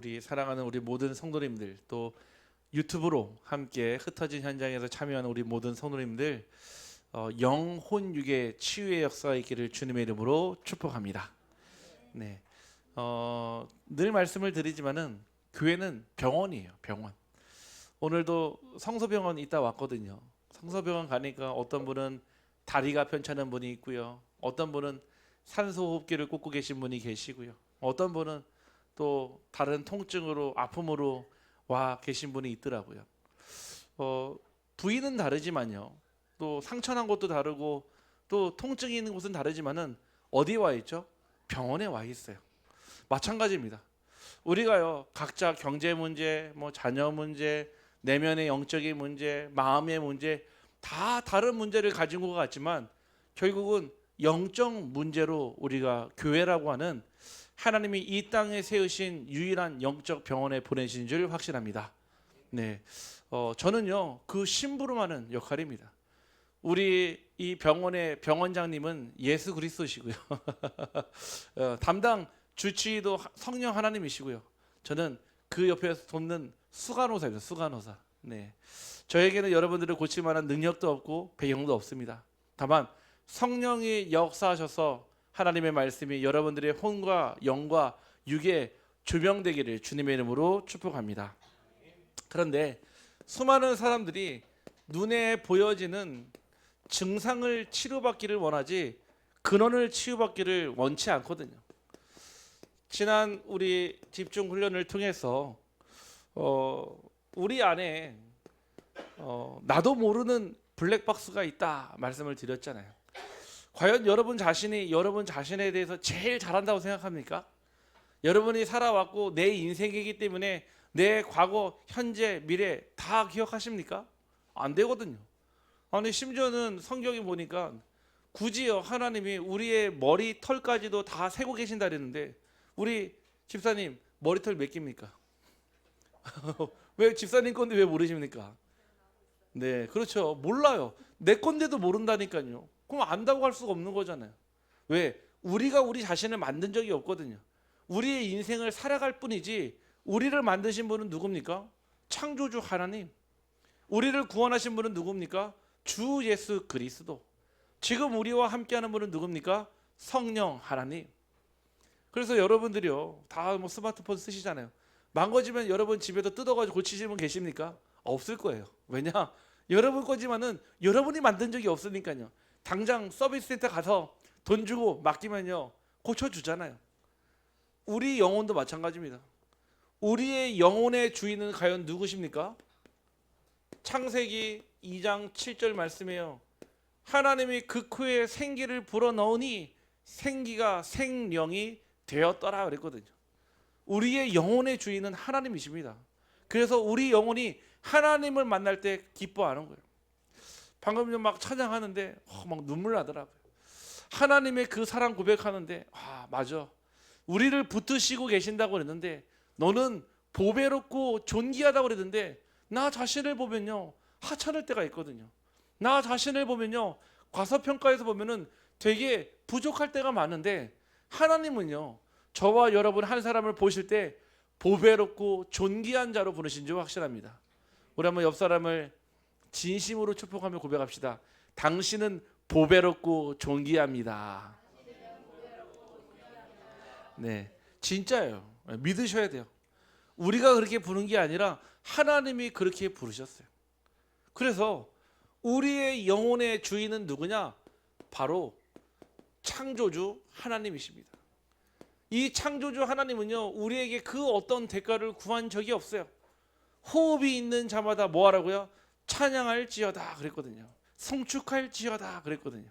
우리 사랑하는 우리 모든 성도님들, 또 유튜브로 함께 흩어진 현장에서 참여하는 우리 모든 성도님들, 영혼육의 치유의 역사가 있기를 주님의 이름으로 축복합니다. 네, 늘 말씀을 드리지만은 교회는 병원이에요, 병원. 오늘도 성서병원 있다 왔거든요. 성서병원 가니까 어떤 분은 다리가 편찮은 분이 있고요, 어떤 분은 산소호흡기를 꽂고 계신 분이 계시고요, 어떤 분은 또 다른 통증으로 아픔으로 와 계신 분이 있더라고요. 부위는 다르지만요, 또 상처난 곳도 다르고 또 통증이 있는 곳은 다르지만은 어디에 와 있죠? 병원에 와 있어요. 마찬가지입니다. 우리가요, 각자 경제 문제, 뭐 자녀 문제, 내면의 영적인 문제, 마음의 문제, 다 다른 문제를 가진 것 같지만 결국은 영적 문제로 우리가 교회라고 하는 하나님이 이 땅에 세우신 유일한 영적 병원에 보내신 줄 확신합니다. 네, 저는요 그 심부름하는 역할입니다. 우리 이 병원의 병원장님은 예수 그리스도시고요. 담당 주치의도 성령 하나님이시고요. 저는 그 옆에서 돕는 수간호사입니다. 수간호사. 네, 저에게는 여러분들을 고칠 만한 능력도 없고 배경도 없습니다. 다만 성령이 역사하셔서 하나님의 말씀이 여러분들의 혼과 영과 육에 조명되기를 주님의 이름으로 축복합니다. 그런데 수많은 사람들이 눈에 보여지는 증상을 치료받기를 원하지 근원을 치유받기를 원치 않거든요. 지난 우리 집중 훈련을 통해서 우리 안에 나도 모르는 블랙박스가 있다 말씀을 드렸잖아요. 과연 여러분 자신이 여러분 자신에 대해서 제일 잘한다고 생각합니까? 여러분이 살아왔고 내 인생이기 때문에 내 과거, 현재, 미래 다 기억하십니까? 안 되거든요. 아니 심지어는 성경에 보니까 굳이요 하나님이 우리의 머리 털까지도 다 세고 계신다 그랬는데 우리 집사님 머리털 몇 개입니까? 왜 집사님 건데 왜 모르십니까? 네, 그렇죠. 몰라요. 내 건데도 모른다니까요. 그럼 안다고 할 수가 없는 거잖아요. 왜? 우리가 우리 자신을 만든 적이 없거든요. 우리의 인생을 살아갈 뿐이지 우리를 만드신 분은 누굽니까? 창조주 하나님. 우리를 구원하신 분은 누굽니까? 주 예수 그리스도. 지금 우리와 함께하는 분은 누굽니까? 성령 하나님. 그래서 여러분들이요 다 뭐 스마트폰 쓰시잖아요. 망가지면 여러분 집에도 뜯어가지고 고치시는 분 계십니까? 없을 거예요. 왜냐? 여러분 거지만은 여러분이 만든 적이 없으니까요. 당장 서비스 센터 가서 돈 주고 맡기면요 고쳐주잖아요. 우리 영혼도 마찬가지입니다. 우리의 영혼의 주인은 과연 누구십니까? 창세기 2장 7절 말씀이에요. 하나님이 그 코에 생기를 불어넣으니 생기가 생령이 되었더라 그랬거든요. 우리의 영혼의 주인은 하나님이십니다. 그래서 우리 영혼이 하나님을 만날 때 기뻐하는 거예요. 방금 좀 막 찬양하는데 막 눈물 나더라고요. 하나님의 그 사랑 고백하는데 맞아. 우리를 붙드시고 계신다고 그랬는데 너는 보배롭고 존귀하다고 그랬는데 나 자신을 보면요 하찮을 때가 있거든요. 나 자신을 보면요 과소평가에서 보면은 되게 부족할 때가 많은데 하나님은요 저와 여러분 한 사람을 보실 때 보배롭고 존귀한 자로 부르신 줄 확신합니다. 우리 한번 옆 사람을 진심으로 축복하며 고백합시다. 당신은 보배롭고 존귀합니다. 네, 진짜예요. 믿으셔야 돼요. 우리가 그렇게 부른 게 아니라 하나님이 그렇게 부르셨어요. 그래서 우리의 영혼의 주인은 누구냐? 바로 창조주 하나님이십니다. 이 창조주 하나님은요 우리에게 그 어떤 대가를 구한 적이 없어요. 호흡이 있는 자마다 뭐 하라고요? 찬양할지어다 그랬거든요. 성축할지어다 그랬거든요.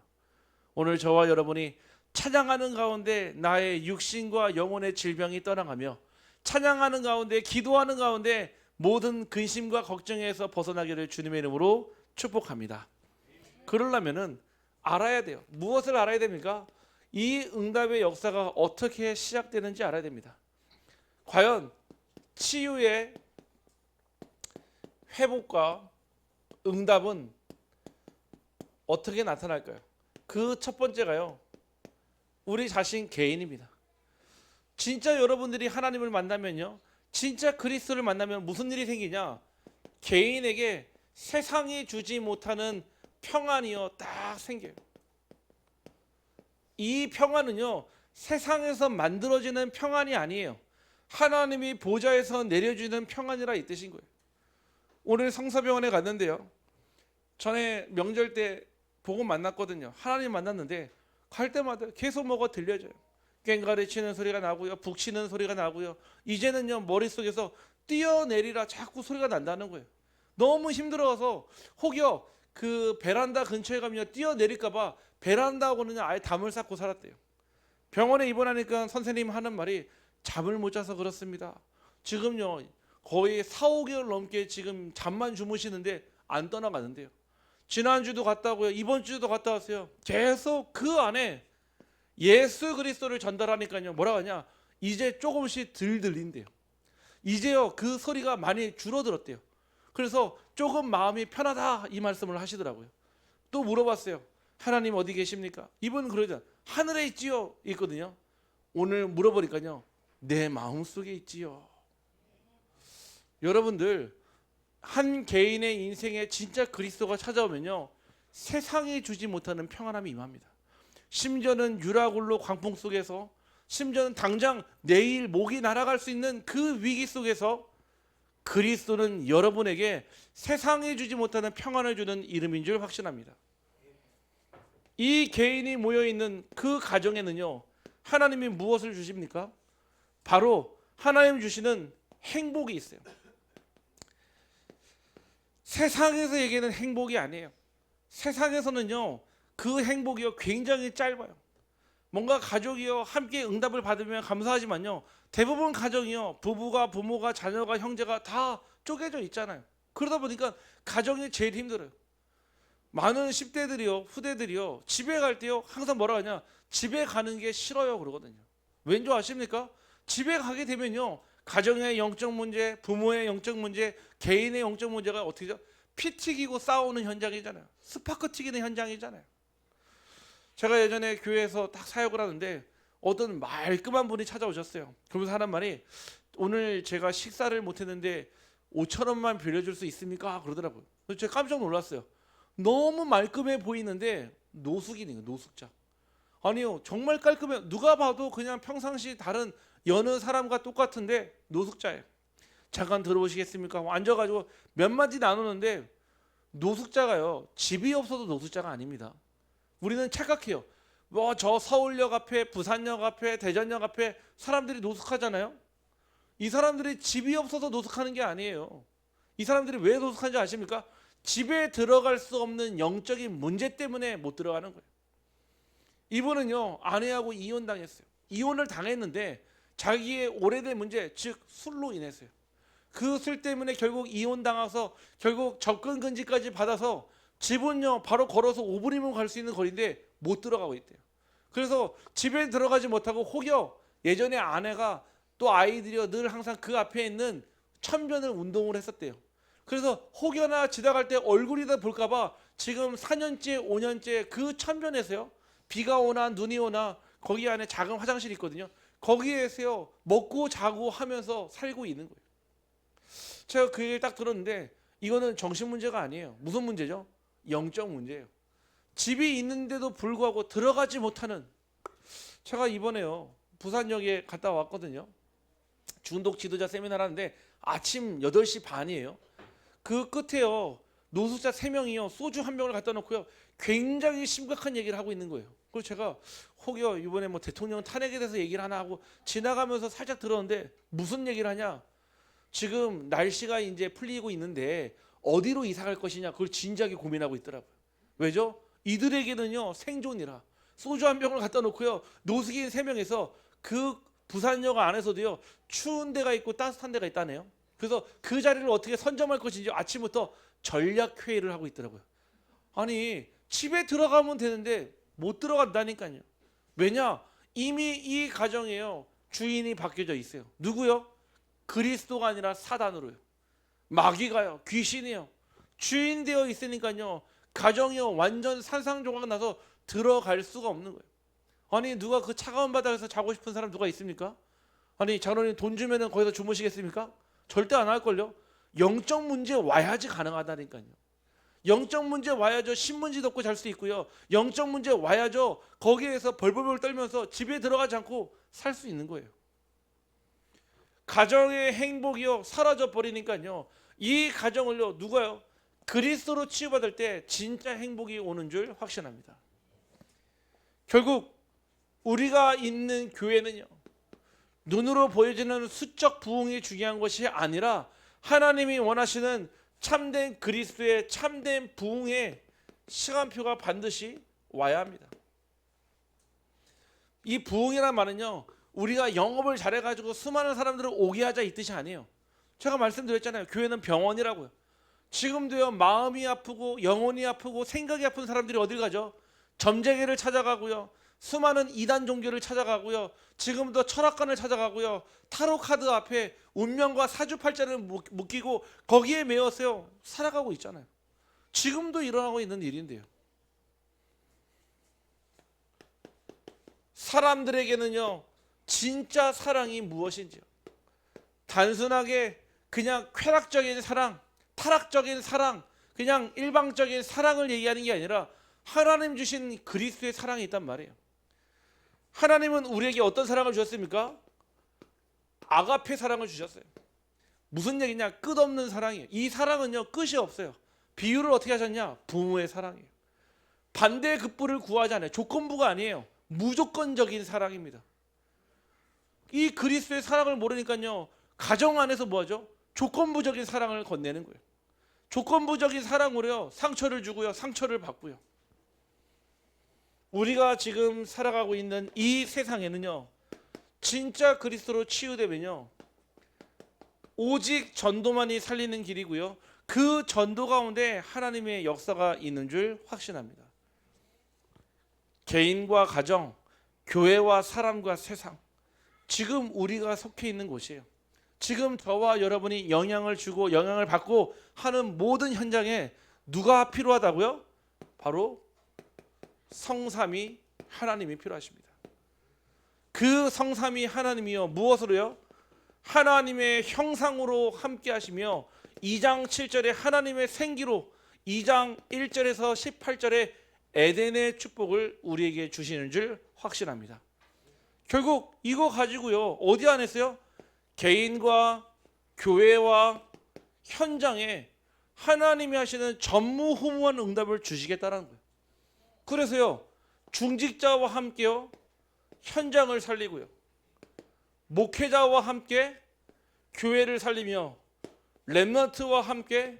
오늘 저와 여러분이 찬양하는 가운데 나의 육신과 영혼의 질병이 떠나가며 찬양하는 가운데 기도하는 가운데 모든 근심과 걱정에서 벗어나기를 주님의 이름으로 축복합니다. 그러려면은 알아야 돼요. 무엇을 알아야 됩니까? 이 응답의 역사가 어떻게 시작되는지 알아야 됩니다. 과연 치유의 회복과 응답은 어떻게 나타날까요? 그 첫 번째가요 우리 자신 개인입니다. 진짜 여러분들이 하나님을 만나면요 진짜 그리스도를 만나면 무슨 일이 생기냐? 개인에게 세상이 주지 못하는 평안이요 딱 생겨요. 이 평안은요 세상에서 만들어지는 평안이 아니에요. 하나님이 보좌에서 내려주는 평안이라 이 뜻인 거예요. 오늘 성서병원에 갔는데요, 전에 명절 때 복음 만났거든요. 하나님 만났는데 갈 때마다 계속 뭐가 들려져요. 꽹과리 치는 소리가 나고요, 북치는 소리가 나고요. 이제는요 머릿속에서 뛰어내리라 자꾸 소리가 난다는 거예요. 너무 힘들어서 혹여 그 베란다 근처에 가면 뛰어내릴까 봐 베란다하고는 아예 담을 쌓고 살았대요. 병원에 입원하니까 선생님 하는 말이 잠을 못 자서 그렇습니다. 지금요 거의 4, 5개월 넘게 지금 잠만 주무시는데 안 떠나가는데요. 지난주도 갔다 오고요, 이번 주도 갔다 왔어요. 계속 그 안에 예수 그리스도를 전달하니까요 뭐라 하냐, 이제 조금씩 덜 들린대요. 이제요 그 소리가 많이 줄어들었대요. 그래서 조금 마음이 편하다 이 말씀을 하시더라고요. 또 물어봤어요. 하나님 어디 계십니까? 이분 그러잖아요. 하늘에 있지요 있거든요. 오늘 물어보니까요 내 마음속에 있지요. 여러분들 한 개인의 인생에 진짜 그리스도가 찾아오면요 세상이 주지 못하는 평안함이 임합니다. 심지어는 유라굴로 광풍 속에서, 심지어는 당장 내일 목이 날아갈 수 있는 그 위기 속에서 그리스도는 여러분에게 세상이 주지 못하는 평안을 주는 이름인 줄 확신합니다. 이 개인이 모여있는 그 가정에는요 하나님이 무엇을 주십니까? 바로 하나님 주시는 행복이 있어요. 세상에서 얘기하는 행복이 아니에요. 세상에서는요 그 행복이요 굉장히 짧아요. 뭔가 가족이요 함께 응답을 받으면 감사하지만요 대부분 가정이요 부부가, 부모가, 자녀가, 형제가 다 쪼개져 있잖아요. 그러다 보니까 가정이 제일 힘들어요. 많은 10대들이요 후대들이요 집에 갈 때요 항상 뭐라 하냐, 집에 가는 게 싫어요 그러거든요. 왠지 아십니까? 집에 가게 되면요 가정의 영적 문제, 부모의 영적 문제, 개인의 영적 문제가 어떻게 죠? 피 튀기고 싸우는 현장이잖아요. 스파크 튀기는 현장이잖아요. 제가 예전에 교회에서 딱 사역을 하는데 어떤 말끔한 분이 찾아오셨어요. 그러면서 하는 말이, 오늘 제가 식사를 못했는데 5천 원만 빌려줄 수 있습니까? 그러더라고요. 그래서 제가 깜짝 놀랐어요. 너무 말끔해 보이는데 노숙이네요. 노숙자. 아니요 정말 깔끔해요. 누가 봐도 그냥 평상시 다른 여느 사람과 똑같은데 노숙자예요. 잠깐 들어오시겠습니까? 앉아가지고 몇 마디 나누는데 노숙자가요 집이 없어도 노숙자가 아닙니다. 우리는 착각해요. 뭐 저 서울역 앞에, 부산역 앞에, 대전역 앞에 사람들이 노숙하잖아요. 이 사람들이 집이 없어서 노숙하는 게 아니에요. 이 사람들이 왜 노숙하는지 아십니까? 집에 들어갈 수 없는 영적인 문제 때문에 못 들어가는 거예요. 이분은요 아내하고 이혼당했어요. 이혼을 당했는데 자기의 오래된 문제, 즉 술로 인해서요. 그 술 때문에 결국 이혼당해서 결국 접근 금지까지 받아서 집은요 바로 걸어서 5분이면 갈 수 있는 거리인데 못 들어가고 있대요. 그래서 집에 들어가지 못하고 혹여 예전에 아내가 또 아이들이요 늘 항상 그 앞에 있는 천변을 운동을 했었대요. 그래서 혹여나 지나갈 때 얼굴이다 볼까봐 지금 4년째 5년째 그 천변에서요 비가 오나 눈이 오나 거기 안에 작은 화장실이 있거든요. 거기에서요 먹고 자고 하면서 살고 있는 거예요. 제가 그 얘기를 딱 들었는데 이거는 정신 문제가 아니에요. 무슨 문제죠? 영적 문제예요. 집이 있는데도 불구하고 들어가지 못하는. 제가 이번에요 부산역에 갔다 왔거든요. 중독 지도자 세미나를 하는데 아침 8시 반이에요. 그 끝에요 노숙자 3명이요 소주 한 병을 갖다 놓고요 굉장히 심각한 얘기를 하고 있는 거예요. 그래서 제가 혹여 이번에 뭐 대통령 탄핵에 대해서 얘기를 하나 하고 지나가면서 살짝 들었는데 무슨 얘기를 하냐, 지금 날씨가 이제 풀리고 있는데 어디로 이사 갈 것이냐 그걸 진지하게 고민하고 있더라고요. 왜죠? 이들에게는요 생존이라 소주 한 병을 갖다 놓고요 노숙인 3명에서 그 부산역 안에서도요 추운 데가 있고 따뜻한 데가 있다네요. 그래서 그 자리를 어떻게 선점할 것인지 아침부터 전략 회의를 하고 있더라고요. 아니 집에 들어가면 되는데 못 들어간다니까요. 왜냐? 이미 이 가정에요 주인이 바뀌어져 있어요. 누구요? 그리스도가 아니라 사단으로요. 마귀가요, 귀신이요 주인 되어 있으니까요 가정이요 완전 산상조각 나서 들어갈 수가 없는 거예요. 아니 누가 그 차가운 바닥에서 자고 싶은 사람 누가 있습니까? 아니 장로님 돈 주면은 거기서 주무시겠습니까? 절대 안 할걸요. 영적 문제 와야지 가능하다니까요. 영적 문제 와야죠. 신문지 덮고 잘 수 있고요. 영적 문제 와야죠. 거기에서 벌벌벌 떨면서 집에 들어가지 않고 살 수 있는 거예요. 가정의 행복이요 사라져 버리니까요. 이 가정을요 누가요? 그리스도로 치유받을 때 진짜 행복이 오는 줄 확신합니다. 결국 우리가 있는 교회는요 눈으로 보여지는 수적 부흥이 중요한 것이 아니라 하나님이 원하시는 참된 그리스도의 참된 부흥의 시간표가 반드시 와야 합니다. 이 부흥이란 말은요 우리가 영업을 잘해가지고 수많은 사람들을 오게 하자 이 뜻이 아니에요. 제가 말씀드렸잖아요. 교회는 병원이라고요. 지금도요 마음이 아프고 영혼이 아프고 생각이 아픈 사람들이 어딜 가죠? 점쟁이를 찾아가고요. 수많은 이단 종교를 찾아가고요. 지금도 철학관을 찾아가고요. 타로 카드 앞에 운명과 사주팔자를 묶이고 거기에 매여서 살아가고 있잖아요. 지금도 일어나고 있는 일인데요. 사람들에게는요 진짜 사랑이 무엇인지요. 단순하게 그냥 쾌락적인 사랑, 타락적인 사랑, 그냥 일방적인 사랑을 얘기하는 게 아니라 하나님 주신 그리스도의 사랑이 있단 말이에요. 하나님은 우리에게 어떤 사랑을 주셨습니까? 아가페 사랑을 주셨어요. 무슨 얘기냐? 끝없는 사랑이에요. 이 사랑은요 끝이 없어요. 비유를 어떻게 하셨냐? 부모의 사랑이에요. 반대급부를 구하지 않아요. 조건부가 아니에요. 무조건적인 사랑입니다. 이 그리스도의 사랑을 모르니까요 가정 안에서 뭐하죠? 조건부적인 사랑을 건네는 거예요. 조건부적인 사랑으로요 상처를 주고요 상처를 받고요. 우리가 지금 살아가고 있는 이 세상에는요 진짜 그리스도로 치유되면요 오직 전도만이 살리는 길이고요 그 전도 가운데 하나님의 역사가 있는 줄 확신합니다. 개인과 가정, 교회와 사람과 세상, 지금 우리가 속해 있는 곳이에요. 지금 저와 여러분이 영향을 주고 영향을 받고 하는 모든 현장에 누가 필요하다고요? 바로 성삼위 하나님이 필요하십니다. 그 성삼위 하나님이요 무엇으로요? 하나님의 형상으로 함께 하시며 2장 7절에 하나님의 생기로 2장 1절에서 18절에 에덴의 축복을 우리에게 주시는 줄 확신합니다. 결국 이거 가지고요 어디 안 했어요? 개인과 교회와 현장에 하나님이 하시는 전무후무한 응답을 주시겠다는 거예요. 그래서요 중직자와 함께요 현장을 살리고요 목회자와 함께 교회를 살리며 렘넌트와 함께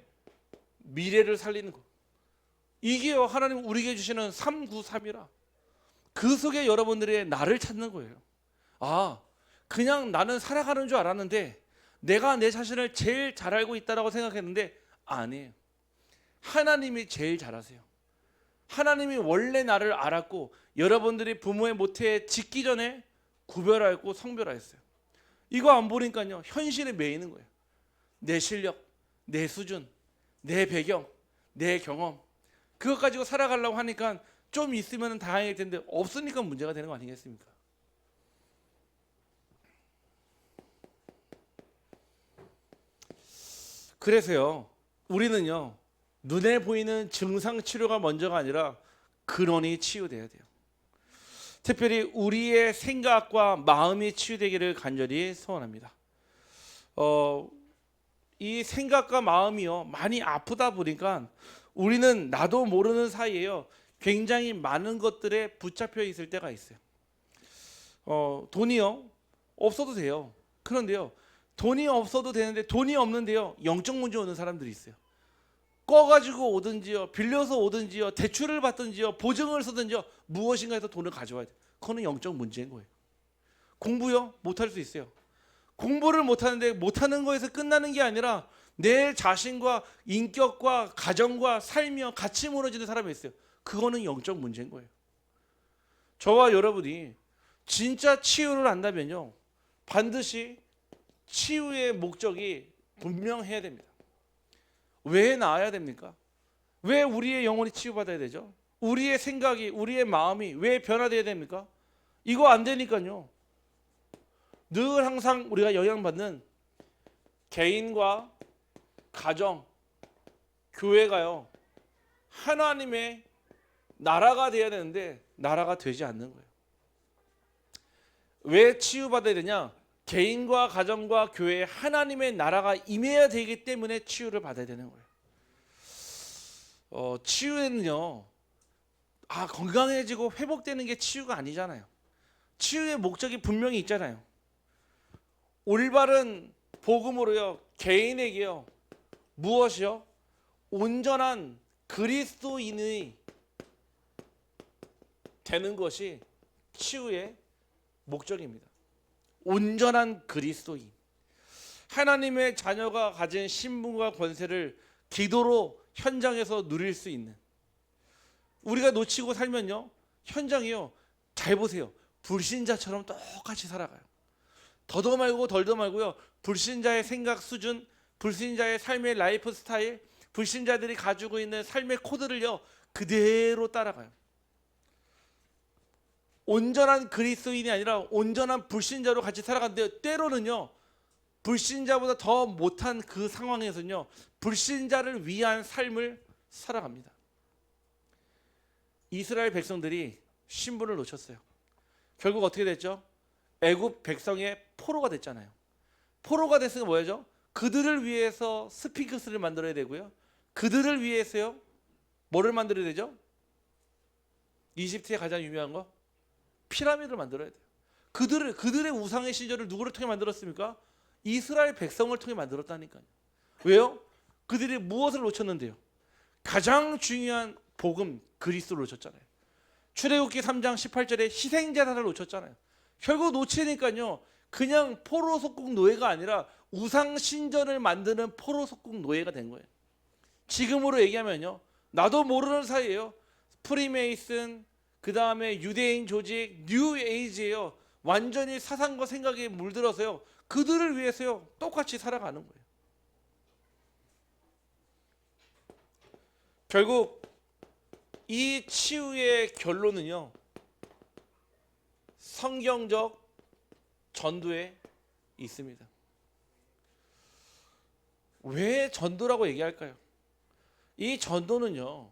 미래를 살리는 것, 이게요 하나님 우리에게 주시는 393이라. 그 속에 여러분들의 나를 찾는 거예요. 아 그냥 나는 살아가는 줄 알았는데 내가 내 자신을 제일 잘 알고 있다라고 생각했는데 아니에요. 하나님이 제일 잘 아세요. 하나님이 원래 나를 알았고 여러분들이 부모의 모태에 짓기 전에 구별하였고 성별하였어요. 이거 안 보니까요 현실에 매이는 거예요. 내 실력, 내 수준, 내 배경, 내 경험 그것 가지고 살아가려고 하니까 좀 있으면 다행일 텐데 없으니까 문제가 되는 거 아니겠습니까? 그래서요 우리는요 눈에 보이는 증상 치료가 먼저가 아니라 근원이 치유돼야 돼요. 특별히 우리의 생각과 마음이 치유되기를 간절히 소원합니다. 이 생각과 마음이요 많이 아프다 보니까 우리는 나도 모르는 사이에요 굉장히 많은 것들에 붙잡혀 있을 때가 있어요. 돈이요 없어도 돼요. 그런데요 돈이 없어도 되는데 돈이 없는데요 영적 문제 오는 사람들이 있어요. 꺼가지고 오든지요 빌려서 오든지요 대출을 받든지요 보증을 서든지요 무엇인가에서 돈을 가져와야 돼요. 그거는 영적 문제인 거예요. 공부요 못할 수 있어요. 공부를 못하는데 못하는 거에서 끝나는 게 아니라 내 자신과 인격과 가정과 삶이요 같이 무너지는 사람이 있어요. 그거는 영적 문제인 거예요. 저와 여러분이 진짜 치유를 한다면요 반드시 치유의 목적이 분명해야 됩니다. 왜 나아야 됩니까? 왜 우리의 영혼이 치유받아야 되죠? 우리의 생각이 우리의 마음이 왜 변화돼야 됩니까? 이거 안 되니까요 늘 항상 우리가 영향받는 개인과 가정, 교회가요, 하나님의 나라가 되어야 되는데 나라가 되지 않는 거예요. 왜 치유받아야 되냐? 개인과 가정과 교회에 하나님의 나라가 임해야 되기 때문에 치유를 받아야 되는 거예요. 치유에는요, 건강해지고 회복되는 게 치유가 아니잖아요. 치유의 목적이 분명히 있잖아요. 올바른 복음으로요, 개인에게요, 무엇이요? 온전한 그리스도인이 되는 것이 치유의 목적입니다. 온전한 그리스도인. 하나님의 자녀가 가진 신분과 권세를 기도로 현장에서 누릴 수 있는. 우리가 놓치고 살면요, 현장이요, 잘 보세요, 불신자처럼 똑같이 살아가요. 더도 말고 덜도 말고요, 불신자의 생각 수준, 불신자의 삶의 라이프 스타일, 불신자들이 가지고 있는 삶의 코드를요 그대로 따라가요. 온전한 그리스도인이 아니라 온전한 불신자로 같이 살아가는데, 때로는요 불신자보다 더 못한 그 상황에서는요 불신자를 위한 삶을 살아갑니다. 이스라엘 백성들이 신분을 놓쳤어요. 결국 어떻게 됐죠? 애굽 백성의 포로가 됐잖아요. 포로가 됐으면 뭐예요? 그들을 위해서 스핑크스를 만들어야 되고요, 그들을 위해서요 뭐를 만들어야 되죠? 이집트의 가장 유명한 거 피라미드를 만들어야 돼요. 그들의 우상의 신전을 누구를 통해 만들었습니까? 이스라엘 백성을 통해 만들었다니까요. 왜요? 그들이 무엇을 놓쳤는데요? 가장 중요한 복음 그리스도를 놓쳤잖아요. 출애굽기 3장 18절에 희생제사를 놓쳤잖아요. 결국 놓치니까요 그냥 포로 속국 노예가 아니라 우상 신전을 만드는 포로 속국 노예가 된 거예요. 지금으로 얘기하면요, 나도 모르는 사이에요, 프리메이슨, 그 다음에 유대인 조직, 뉴 에이지예요. 완전히 사상과 생각에 물들어서요 그들을 위해서요 똑같이 살아가는 거예요. 결국 이 치유의 결론은요 성경적 전도에 있습니다. 왜 전도라고 얘기할까요? 이 전도는요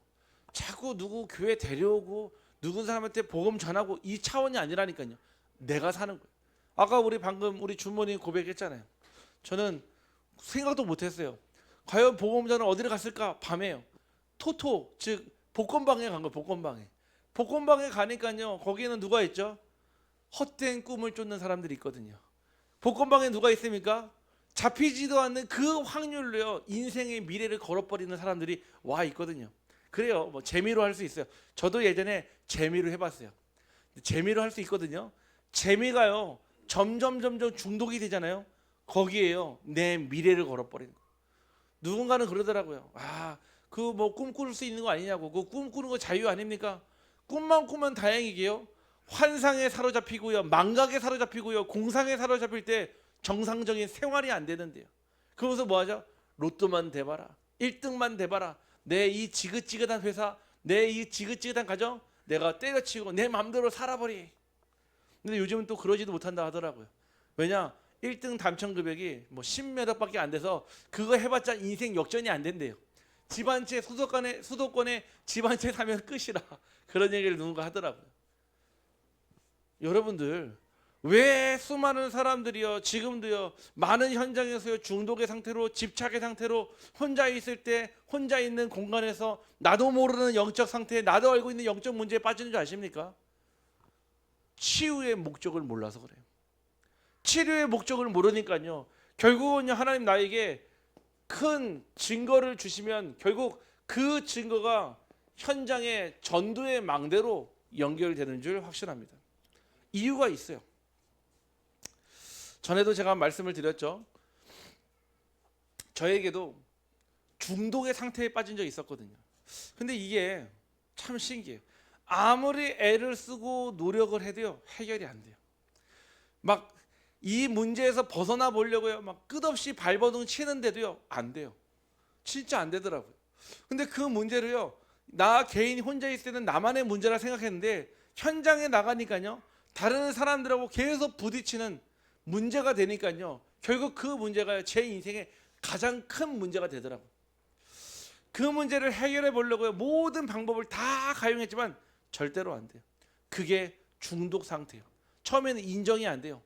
자꾸 누구 교회 데려오고 누군 사람한테 복음 전하고 이 차원이 아니라니까요. 내가 사는 거예요. 아까 방금 우리 주모님 고백했잖아요. 저는 생각도 못했어요. 과연 복음 전을 어디를 갔을까? 밤에요. 토토, 즉 복권방에 간 거예요. 복권방에 가니까요 거기에는 누가 있죠? 헛된 꿈을 쫓는 사람들이 있거든요. 복권방에 누가 있습니까? 잡히지도 않는 그 확률로요 인생의 미래를 걸어버리는 사람들이 와 있거든요. 그래요, 뭐 재미로 할 수 있어요. 저도 예전에 재미로 해봤어요. 재미로 할 수 있거든요. 재미가요 점점 중독이 되잖아요. 거기에요 내 미래를 걸어버리는 거. 누군가는 그러더라고요. 그 뭐 꿈꿀 수 있는 거 아니냐고. 그 꿈꾸는 거 자유 아닙니까? 꿈만 꾸면 다행이게요 환상에 사로잡히고요, 망각에 사로잡히고요, 공상에 사로잡힐 때 정상적인 생활이 안 되는데요. 그러면서 뭐하죠? 로또만 대봐라, 1등만 대봐라, 내 이 지긋지긋한 회사, 내 이 지긋지긋한 가정 내가 때려치우고 내 마음대로 살아버리. 근데 요즘은 또 그러지도 못한다 하더라고요. 왜냐? 1등 당첨 금액이 뭐 10몇 억밖에 안 돼서 그거 해봤자 인생 역전이 안 된대요. 집 한 채 수도권에 집 한 채 사면 끝이라 그런 얘기를 누군가 하더라고요. 여러분들, 왜 수많은 사람들이요 지금도요 많은 현장에서요 중독의 상태로, 집착의 상태로, 혼자 있을 때 혼자 있는 공간에서 나도 모르는 영적 상태에, 나도 알고 있는 영적 문제에 빠지는 줄 아십니까? 치유의 목적을 몰라서 그래요. 치료의 목적을 모르니까요 결국은요 하나님 나에게 큰 증거를 주시면 결국 그 증거가 현장의 전도의 망대로 연결되는 줄 확신합니다. 이유가 있어요. 전에도 제가 말씀을 드렸죠. 저에게도 중독의 상태에 빠진 적이 있었거든요. 근데 이게 참 신기해요. 아무리 애를 쓰고 노력을 해도요 해결이 안 돼요. 막 이 문제에서 벗어나 보려고요 막 끝없이 발버둥 치는데도요 안 돼요. 진짜 안 되더라고요. 근데 그 문제를요 나 개인이 혼자 있을 때는 나만의 문제라 생각했는데 현장에 나가니까요 다른 사람들하고 계속 부딪히는 문제가 되니까요. 결국 그 문제가 제 인생의 가장 큰 문제가 되더라고요. 그 문제를 해결해 보려고 모든 방법을 다 가용했지만 절대로 안 돼요. 그게 중독 상태예요. 처음에는 인정이 안 돼요.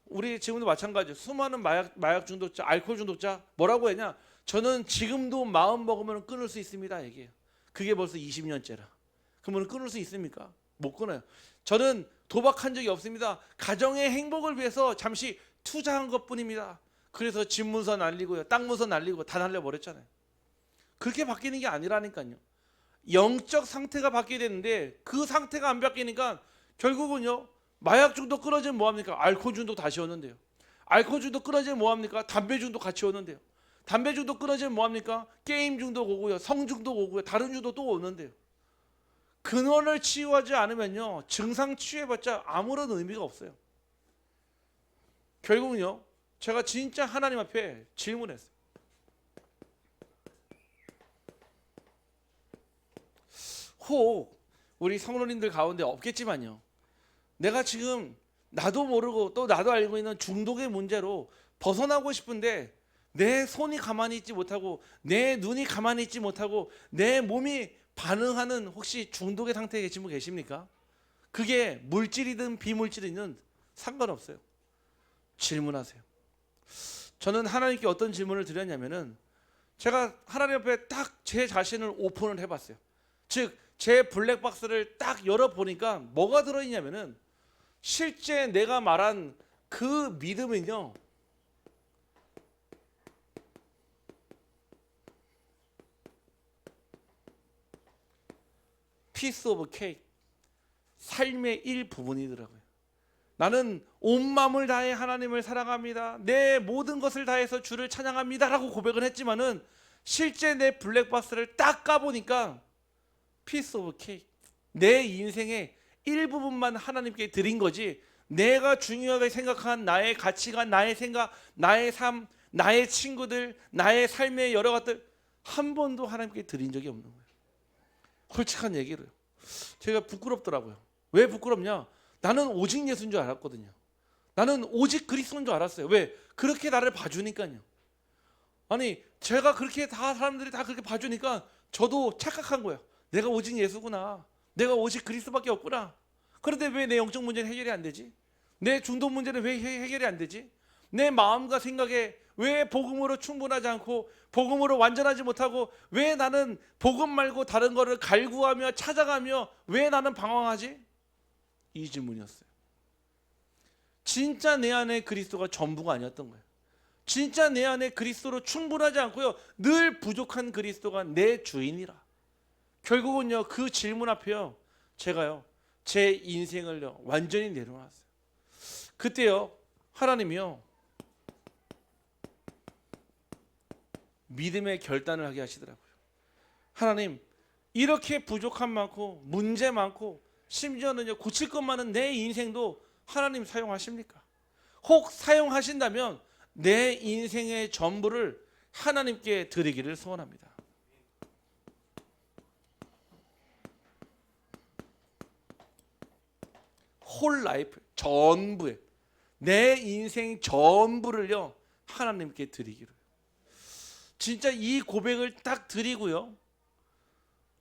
우리 지금도 마찬가지예요. 수많은 마약 중독자, 알코올 중독자 뭐라고 했냐? 저는 지금도 마음 먹으면 끊을 수 있습니다. 얘기해요. 그게 벌써 20년째라. 그러면 끊을 수 있습니까? 못 끊어요. 저는 도박한 적이 없습니다. 가정의 행복을 위해서 잠시 투자한 것뿐입니다. 그래서 집 문서 날리고요, 땅 문서 날리고 다 날려버렸잖아요. 그렇게 바뀌는 게 아니라니까요. 영적 상태가 바뀌어야 되는데 그 상태가 안 바뀌니까 결국은요, 마약 중독 끊어지면 뭐합니까? 알코올 중독 다시 오는데요. 알코올 중독 끊어지면 뭐합니까? 담배 중독 같이 오는데요. 담배 중독 끊어지면 뭐합니까? 게임 중독 오고요, 성 중독 오고요, 다른 중독 또 오는데요. 근원을 치유하지 않으면요, 증상 치유해봤자 아무런 의미가 없어요. 결국은요, 제가 진짜 하나님 앞에 질문했어요. 혹 우리 성도님들 가운데 없겠지만요, 내가 지금 나도 모르고 또 나도 알고 있는 중독의 문제로 벗어나고 싶은데 내 손이 가만히 있지 못하고 내 눈이 가만히 있지 못하고 내 몸이 반응하는 혹시 중독의 상태에 계신 분 계십니까? 그게 물질이든 비물질이든 상관없어요. 질문하세요. 저는 하나님께 어떤 질문을 드렸냐면은, 제가 하나님 앞에 딱 제 자신을 오픈을 해봤어요. 즉 제 블랙박스를 딱 열어보니까 뭐가 들어있냐면은, 실제 내가 말한 그 믿음은요, 피스 오브 케이크, 삶의 일부분이더라고요. 나는 온 마음을 다해 하나님을 사랑합니다, 내 모든 것을 다해서 주를 찬양합니다 라고 고백을 했지만은 실제 내 블랙박스를 딱 까보니까 피스 오브 케이크, 내 인생의 일부분만 하나님께 드린 거지, 내가 중요하게 생각한 나의 가치관, 나의 생각, 나의 삶, 나의 친구들, 나의 삶의 여러 것들 한 번도 하나님께 드린 적이 없는 거예요. 솔직한 얘기로요. 제가 부끄럽더라고요. 왜 부끄럽냐? 나는 오직 예수인 줄 알았거든요. 나는 오직 그리스도인 줄 알았어요. 왜? 그렇게 나를 봐주니까요. 아니, 제가 그렇게 다 사람들이 다 그렇게 봐주니까 저도 착각한 거예요. 내가 오직 예수구나. 내가 오직 그리스도밖에 없구나. 그런데 왜 내 영적 문제는 해결이 안 되지? 내 중독 문제는 왜 해결이 안 되지? 내 마음과 생각에 왜 복음으로 충분하지 않고 복음으로 완전하지 못하고 왜 나는 복음 말고 다른 거를 갈구하며 찾아가며 왜 나는 방황하지? 이 질문이었어요. 진짜 내 안에 그리스도가 전부가 아니었던 거예요. 진짜 내 안에 그리스도로 충분하지 않고요, 늘 부족한 그리스도가 내 주인이라. 결국은요, 그 질문 앞에요, 제가요 제 인생을요 완전히 내려놨어요. 그때요 하나님이요 믿음의 결단을 하게 하시더라고요. 하나님, 이렇게 부족함 많고 문제 많고 심지어는요 고칠 것 많은 내 인생도 하나님 사용하십니까? 혹 사용하신다면 내 인생의 전부를 하나님께 드리기를 소원합니다. 홀 라이프, 전부에 내 인생 전부를요 하나님께 드리기로. 진짜 이 고백을 딱 드리고요,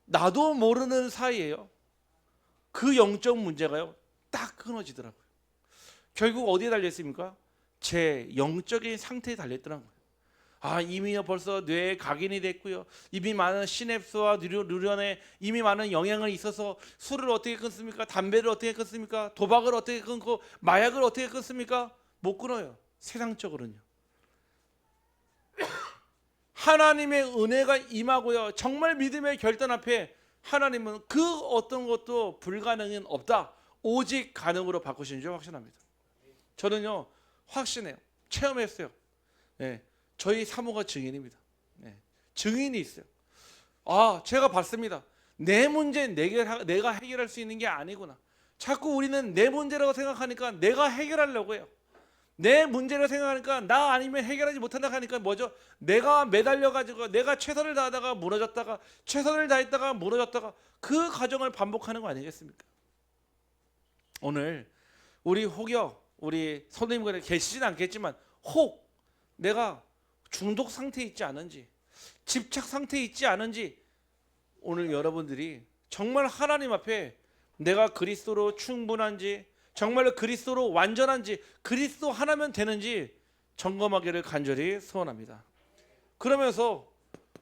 나도 모르는 사이에요 그 영적 문제가요 딱 끊어지더라고요. 결국 어디에 달려있습니까? 제 영적인 상태에 달려있더라고요. 이미요 벌써 뇌에 각인이 됐고요, 이미 많은 시냅스와 뉴런에 이미 많은 영향을 있어서 술을 어떻게 끊습니까? 담배를 어떻게 끊습니까? 도박을 어떻게 끊고 마약을 어떻게 끊습니까? 못 끊어요. 세상적으로는요. 하나님의 은혜가 임하고요, 정말 믿음의 결단 앞에 하나님은 그 어떤 것도 불가능은 없다, 오직 가능으로 바꾸시는 줄 확신합니다. 저는요 확신해요. 체험했어요. 네, 저희 사모가 증인입니다. 네, 증인이 있어요. 제가 봤습니다. 내 문제 내가 해결할 수 있는 게 아니구나. 자꾸 우리는 내 문제라고 생각하니까 내가 해결하려고 해요. 내 문제를 생각하니까 나 아니면 해결하지 못한다 하니까 뭐죠? 내가 매달려가지고 내가 최선을 다하다가 무너졌다가 최선을 다했다가 무너졌다가 그 과정을 반복하는 거 아니겠습니까? 오늘 우리 혹여 우리 선생님과 계시진 않겠지만 혹 내가 중독 상태에 있지 않은지, 집착 상태에 있지 않은지, 오늘 여러분들이 정말 하나님 앞에 내가 그리스도로 충분한지, 정말로 그리스도로 완전한지, 그리스도 하나면 되는지 점검하기를 간절히 소원합니다. 그러면서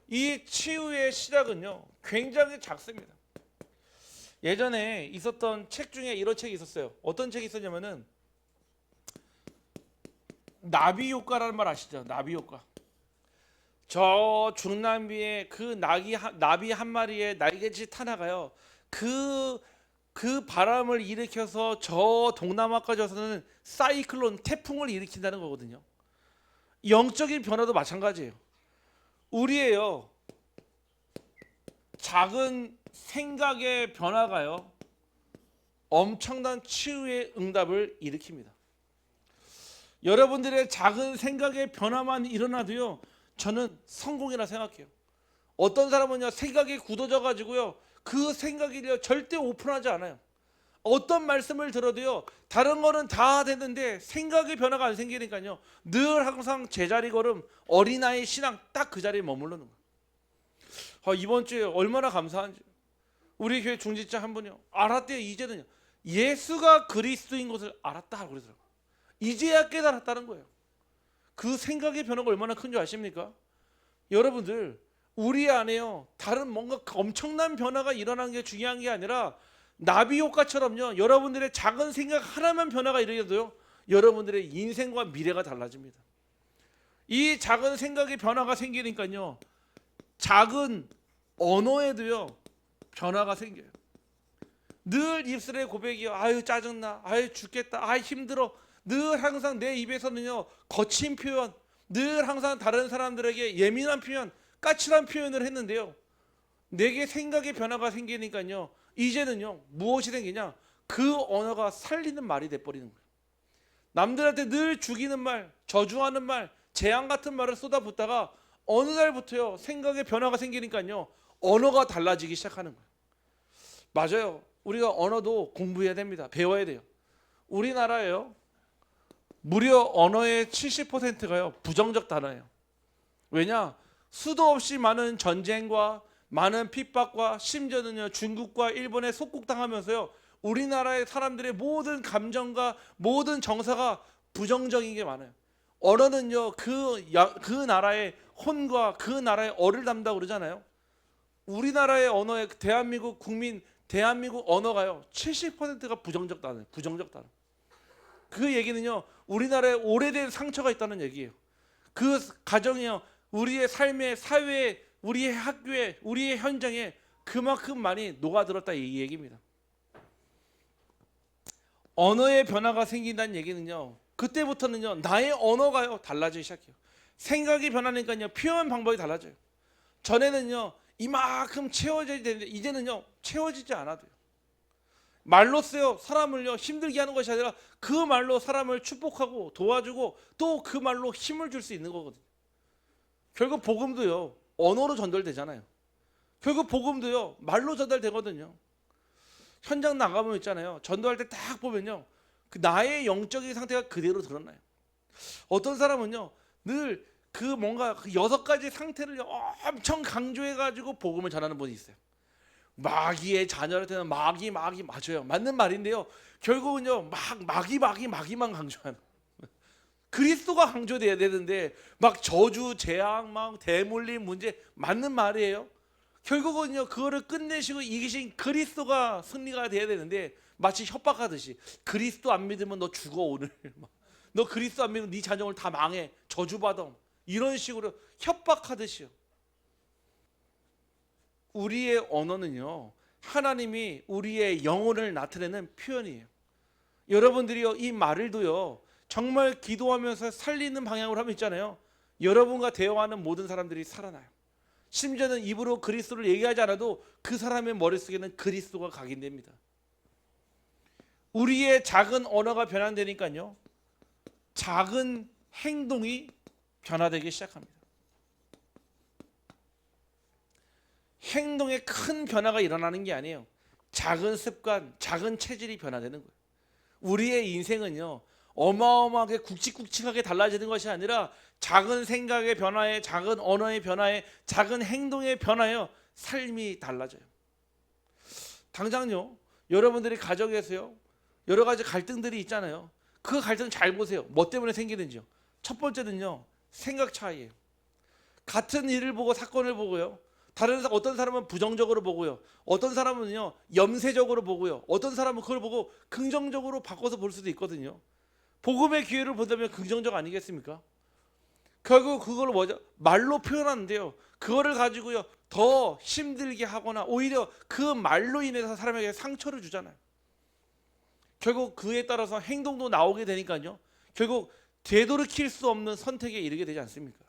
이 치유의 시작은요 굉장히 작습니다. 예전에 있었던 책 중에 이런 책이 있었어요. 어떤 책이 있었냐면은 나비 효과라는 말 아시죠? 나비 효과. 저 중남미의 그 나비 한 마리의 날개짓 하나가요, 그 바람을 일으켜서 저 동남아까지 와서는 사이클론, 태풍을 일으킨다는 거거든요. 영적인 변화도 마찬가지예요. 우리의요 작은 생각의 변화가요 엄청난 치유의 응답을 일으킵니다. 여러분들의 작은 생각의 변화만 일어나도요 저는 성공이라 생각해요. 어떤 사람은요 생각이 굳어져 가지고요 그 생각이 절대 오픈하지 않아요. 어떤 말씀을 들어도요 다른 거는 다 되는데 생각의 변화가 안 생기니까요 늘 항상 제자리 걸음, 어린아이 신앙 딱 그 자리에 머무르는 거예요. 이번 주에 얼마나 감사한지 우리 교회 중직자 한 분이요 알았대요. 이제는요 예수가 그리스도인 것을 알았다 그러더라고요. 이제야 깨달았다는 거예요. 그 생각의 변화가 얼마나 큰 줄 아십니까? 여러분들 우리 안에요 다른 뭔가 엄청난 변화가 일어나는 게 중요한 게 아니라 나비 효과처럼요 여러분들의 작은 생각 하나만 변화가 일어나도요 여러분들의 인생과 미래가 달라집니다. 이 작은 생각의 변화가 생기니까요 작은 언어에도요 변화가 생겨요. 늘 입술의 고백이요 아유 짜증나, 아유 죽겠다, 아유 힘들어, 늘 항상 내 입에서는요 거친 표현, 늘 항상 다른 사람들에게 예민한 표현, 까칠한 표현을 했는데요 내게 생각의 변화가 생기니까요 이제는요 무엇이 생기냐, 그 언어가 살리는 말이 돼버리는 거예요. 남들한테 늘 죽이는 말, 저주하는 말, 재앙 같은 말을 쏟아붓다가 어느 날부터요 생각의 변화가 생기니까요 언어가 달라지기 시작하는 거예요. 맞아요. 우리가 언어도 공부해야 됩니다. 배워야 돼요. 우리나라에요 무려 언어의 70%가요 부정적 단어예요. 왜냐? 수도 없이 많은 전쟁과 많은 핍박과 심지어는요 중국과 일본에 속국당하면서요 우리나라의 사람들의 모든 감정과 모든 정서가 부정적인 게 많아요. 언어는요 그 나라의 혼과 그 나라의 어를 담다고 그러잖아요. 우리나라의 언어의 대한민국 국민, 대한민국 언어가요 70%가 부정적 단어예요. 부정적 단어. 그 얘기는요 우리나라에 오래된 상처가 있다는 얘기예요. 그 가정이요 우리의 삶의 사회에, 우리의 학교에, 우리의 현장에 그만큼 많이 녹아들었다 이 얘기입니다. 언어의 변화가 생긴다는 얘기는요 그때부터는요 나의 언어가요 달라지기 시작해요. 생각이 변하니까요 표현 방법이 달라져요. 전에는요 이만큼 채워져야 되는데 이제는요 채워지지 않아도요. 말로써요 사람을요 힘들게 하는 것이 아니라 그 말로 사람을 축복하고 도와주고 또 그 말로 힘을 줄 수 있는 거거든요. 결국 복음도요 언어로 전달되잖아요. 결국 복음도요 말로 전달되거든요. 현장 나가면 있잖아요. 전도할 때 딱 보면요 그 나의 영적인 상태가 그대로 드러나요. 어떤 사람은요 늘 그 뭔가 그 6가지 상태를 엄청 강조해가지고 복음을 전하는 분이 있어요. 마귀의 자녀를 때는 마귀 맞아요. 맞는 말인데요. 결국은요 마귀만 강조하는. 그리스도가 강조돼야 되는데 막 저주, 재앙, 막 대물림 문제 맞는 말이에요. 결국은요 그거를 끝내시고 이기신 그리스도가 승리가 돼야 되는데 마치 협박하듯이 그리스도 안 믿으면 너 죽어 오늘. 너 그리스도 안 믿으면 네 자녀를 다 망해, 저주받아. 이런 식으로 협박하듯이요. 우리의 언어는요 하나님이 우리의 영혼을 나타내는 표현이에요. 여러분들이요 이 말을도요 정말 기도하면서 살리는 방향으로 하면 있잖아요. 여러분과 대화하는 모든 사람들이 살아나요. 심지어는 입으로 그리스도를 얘기하지 않아도 그 사람의 머릿속에는 그리스도가 각인됩니다. 우리의 작은 언어가 변환되니까요 작은 행동이 변화되기 시작합니다. 행동에 큰 변화가 일어나는 게 아니에요. 작은 습관, 작은 체질이 변화되는 거예요. 우리의 인생은요 어마어마하게 굵직굵직하게 달라지는 것이 아니라 작은 생각의 변화에, 작은 언어의 변화에, 작은 행동의 변화에 삶이 달라져요. 당장요, 여러분들이 가정에서요, 여러 가지 갈등들이 있잖아요. 그 갈등 잘 보세요. 뭐 때문에 생기는지요. 첫 번째는요, 생각 차이예요. 같은 일을 보고 사건을 보고요, 어떤 사람은 부정적으로 보고요, 어떤 사람은요 염세적으로 보고요, 어떤 사람은 그걸 보고 긍정적으로 바꿔서 볼 수도 있거든요. 복음의 기회를 본다면 긍정적 아니겠습니까? 결국 그걸 말로 표현하는데요, 그거를 가지고요 더 힘들게 하거나 오히려 그 말로 인해서 사람에게 상처를 주잖아요. 결국 그에 따라서 행동도 나오게 되니까요, 결국 되돌이킬 수 없는 선택에 이르게 되지 않습니까?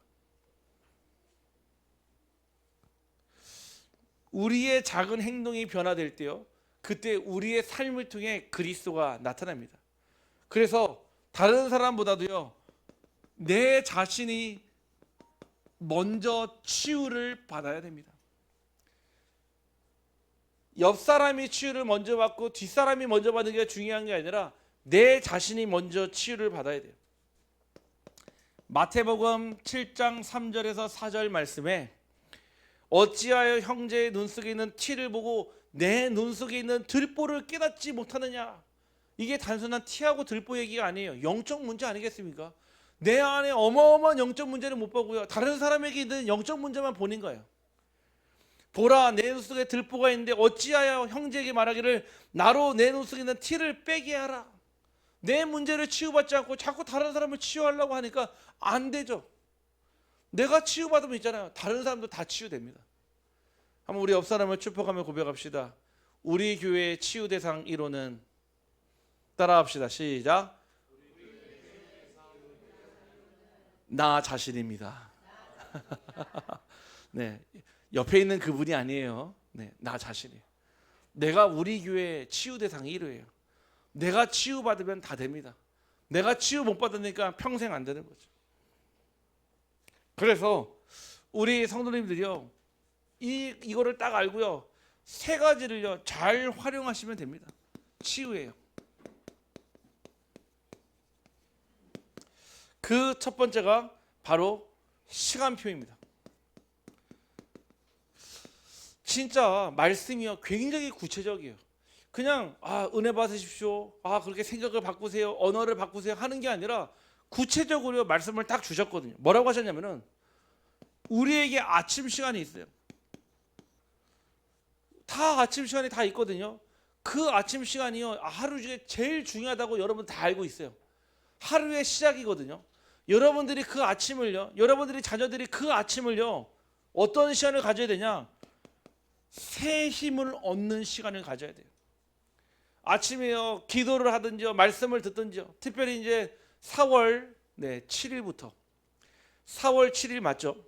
우리의 작은 행동이 변화될 때요, 그때 우리의 삶을 통해 그리스도가 나타납니다. 그래서 다른 사람보다도요, 내 자신이 먼저 치유를 받아야 됩니다. 옆 사람이 치유를 먼저 받고 뒷 사람이 먼저 받는 게 중요한 게 아니라 내 자신이 먼저 치유를 받아야 돼요. 마태복음 7장 3절에서 4절 말씀에 어찌하여 형제의 눈 속에 있는 티를 보고 내 눈 속에 있는 들보를 깨닫지 못하느냐. 이게 단순한 티하고 들보 얘기가 아니에요. 영적 문제 아니겠습니까? 내 안에 어마어마한 영적 문제를 못 보고요, 다른 사람에게 있는 영적 문제만 보는 거예요. 보라, 내 눈 속에 들보가 있는데 어찌하여 형제에게 말하기를 나로 내 눈 속에 있는 티를 빼게 하라. 내 문제를 치유받지 않고 자꾸 다른 사람을 치유하려고 하니까 안 되죠. 내가 치유받으면 있잖아요, 다른 사람도 다 치유됩니다. 한번 우리 옆 사람을 축복하며 고백합시다. 우리 교회의 치유 대상 1호는, 따라합시다. 시작. 나 자신입니다. 네, 옆에 있는 그분이 아니에요. 네, 나 자신이에요. 내가 우리 교회의 치유 대상 1호예요. 내가 치유받으면 다 됩니다. 내가 치유 못 받으니까 평생 안 되는 거죠. 그래서 우리 성도님들이요, 이거를 딱 알고요, 세 가지를요 잘 활용하시면 됩니다. 치유예요. 그 첫 번째가 바로 시간표입니다. 진짜 말씀이요 굉장히 구체적이에요. 그냥 은혜 받으십시오, 그렇게 생각을 바꾸세요, 언어를 바꾸세요 하는 게 아니라 구체적으로 말씀을 딱 주셨거든요. 뭐라고 하셨냐면은 우리에게 아침 시간이 있어요. 다 아침 시간이 다 있거든요. 그 아침 시간이요, 하루 중에 제일 중요하다고 여러분 다 알고 있어요. 하루의 시작이거든요. 여러분들이 그 아침을요, 여러분들이 자녀들이 그 아침을요 어떤 시간을 가져야 되냐? 새 힘을 얻는 시간을 가져야 돼요. 아침에요 기도를 하든지요, 말씀을 듣든지요. 특별히 이제 4월 7일부터 4월 7일 맞죠?